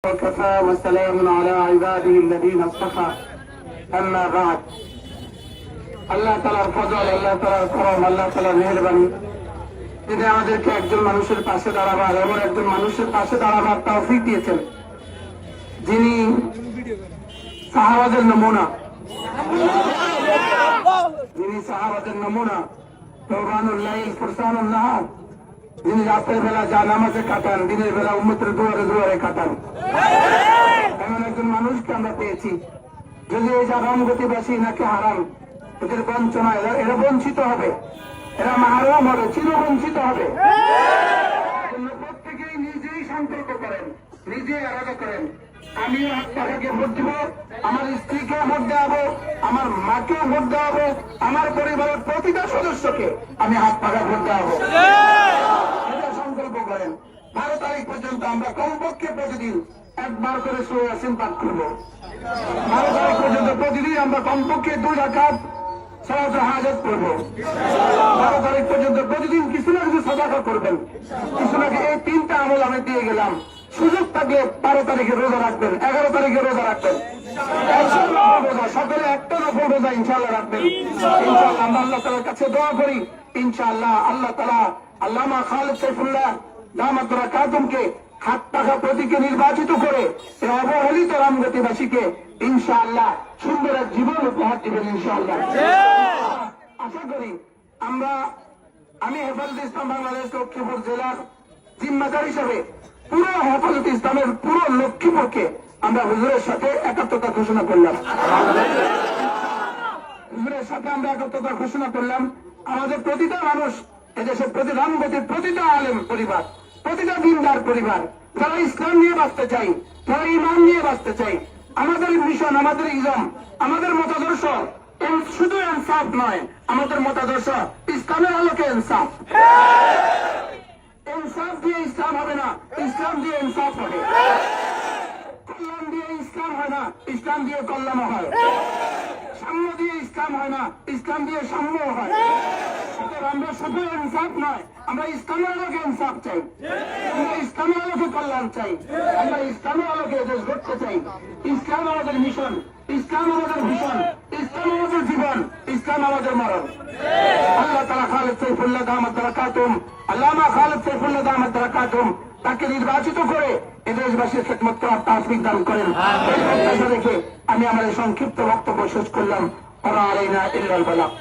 وكفى وسلام على عباده الذين اصطفى أما بعد আল্লাহ তাআলার ফজল, আল্লাহ তাআলার করম, আল্লাহ তাআলার মেহেরবানি, তিনি আমাদেরকে একজন মানুষের পাশে দাঁড়াবার, এমন একজন মানুষের পাশে দাঁড়াবার তৌফিক দিয়েছেন যিনি সাহাবাদের নমুনা, রওয়ানুল লাইল ফুরসানুন নাহার, যিনি রাতের বেলা যা নামাজে কাটান, দিনের বেলা উম্মতের দুয়ারে দুয়ারে কাটান। এমন একজন মানুষকে আমরা পেয়েছি। যদি এই যা রামগতিবাসী নাকি হারাম, এদের বঞ্চনা, এরা বঞ্চিত হবে, এরা মাহরুম হবে, চিরবঞ্চিত হবে। প্রত্যেকেই নিজেই সংকল্প করেন, নিজেই আলাদা করেন, আমি আপনাকে ভোট দিব, আমার স্ত্রীকে ভোট দেওয়াবো, আমার মাকে ভোট দেওয়াবো, আমার পরিবারের প্রতিটা সদস্যকে আমি হাত পাখা ভোট দেওয়াবো। সংকল্প করেন। 12 তারিখ পর্যন্ত আমরা কমপক্ষে প্রতিদিন একবার করে সূরা ইয়াসিন পাঠ করবো। 12 তারিখ পর্যন্ত প্রতিদিন আমরা কমপক্ষে 2 রাকাত সালাতুল হাজাত পড়বো। 12 তারিখ পর্যন্ত প্রতিদিন কিছু না কিছু সাদাকা করবেন। কিছু না কিছু, এই 3টা আমল আমি দিয়ে গেলাম। সুযোগ থাকলে 12 তারিখে রোজা রাখবেন, 11 তারিখে রোজা রাখবেন, সকালে একটা নফল রোজা ইনশাআল্লাহ রাখবেন। ইনশাআল্লাহ আমরা আল্লাহ তাআলার কাছে দোয়া করি, ইনশাআল্লাহ আল্লাহ তাআলা আল্লামা খালেদ সাইফুল্লাহ দামাত বারাকাতুহুকে হাত পাখা প্রতীকে নির্বাচিত করে এই অবহেলিত রামগতিবাসীকে ইনশাআল্লাহ সুন্দর এক জীবন উপহার দিবেন ইনশাআল্লাহ। আশা করি আমি হেফাজতে ইসলাম বাংলাদেশ লক্ষ্মীপুর জেলার জিম্মাদার হিসেবে পুরো হেফাজতে ইসলামের পুরো লক্ষ্মীপুরকে আমরা হুজুরের সাথে একাত্মতা ঘোষণা করলাম। হুজুরের সাথে আমরা একাত্মতা ঘোষণা করলাম। আমাদের প্রতিটা মানুষ, এদেশের প্রতি রামগতির প্রতিটা আলেম পরিবার, প্রতিটা দিনদার পরিবার, যারা ইসলাম নিয়ে বাঁচতে চাই, যারা ইমান নিয়ে বাঁচতে চাই, আমাদের মিশন, আমাদের ইজম, আমাদের মতাদর্শ শুধু ইনসাফ নয়, আমাদের মতাদর্শ ইসলামের আলোকে ইনসাফ। ইনসাফ দিয়ে ইসলাম হবে না, ইসলাম দিয়ে ইনসাফ হবে। কল্যাণ দিয়ে ইসলাম হয় না, ইসলাম দিয়ে কল্যাণ হয়। সাম্য দিয়ে ইসলাম হয় না, ইসলাম দিয়ে সাম্য হয়। আমরা শুধু ইনসাফ নয়, আমরা ইসলামের আলোকে ইনসাফ চাই, আমরা ইসলামের আলোকে কল্যাণ চাই, আমরা ইসলামের আলোকে দেশ গড়তে চাই। ইসলাম আমাদের মিশন, ইসলাম আমাদের ভীষণ, ইসলাম আমাদের জীবন, ইসলাম আমাদের মরণ। আল্লাহ তাআলা খালেদ সাইফুল্লাহ দামাত বারাকাতুহুম, আল্লামা খালেদ সাইফুল্লাহ দামাত বারাকাতুহুম তাকে নির্বাচিত করে এ দেশবাসীর খেদমত করার তৌফিক দান করেন। এই প্রত্যাশা রেখে আমি আমার এই সংক্ষিপ্ত বক্তব্য শেষ করলাম। ওয়া আলাইনা ইল্লাল বালাগ।